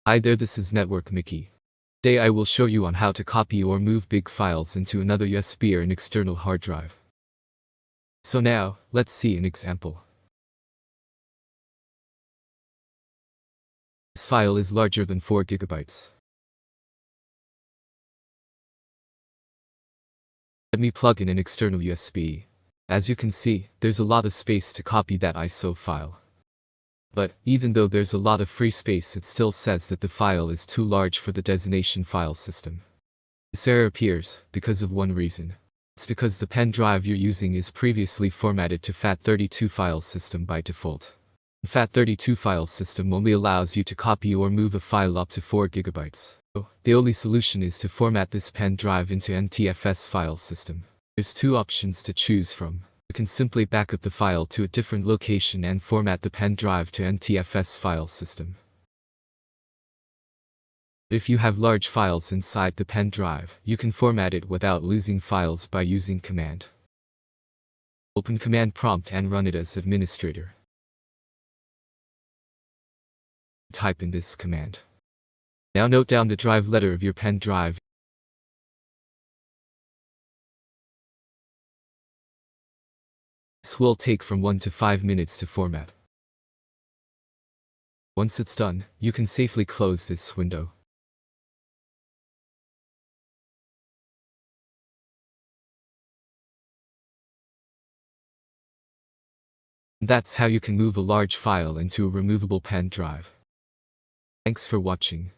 Hi there, this is Network Mickey. Today I will show you on how to copy or move big files into another USB or an external hard drive. So now, let's see an example. This file is larger than 4 GB. Let me plug in an external USB. As you can see, there's a lot of space to copy that ISO file. But, even though there's a lot of free space, it still says that the file is too large for the destination file system. This error appears because of one reason. It's because the pen drive you're using is previously formatted to FAT32 file system by default. FAT32 file system only allows you to copy or move a file up to 4 GB. So, the only solution is to format this pen drive into NTFS file system. There's two options to choose from. You can simply back up the file to a different location and format the pen drive to NTFS file system. If you have large files inside the pen drive, you can format it without losing files by using command. Open command prompt and run it as administrator. Type in this command. Now note down the drive letter of your pen drive. This will take from 1 to 5 minutes to format. Once it's done, you can safely close this window. That's how you can move a large file into a removable pen drive. Thanks for watching.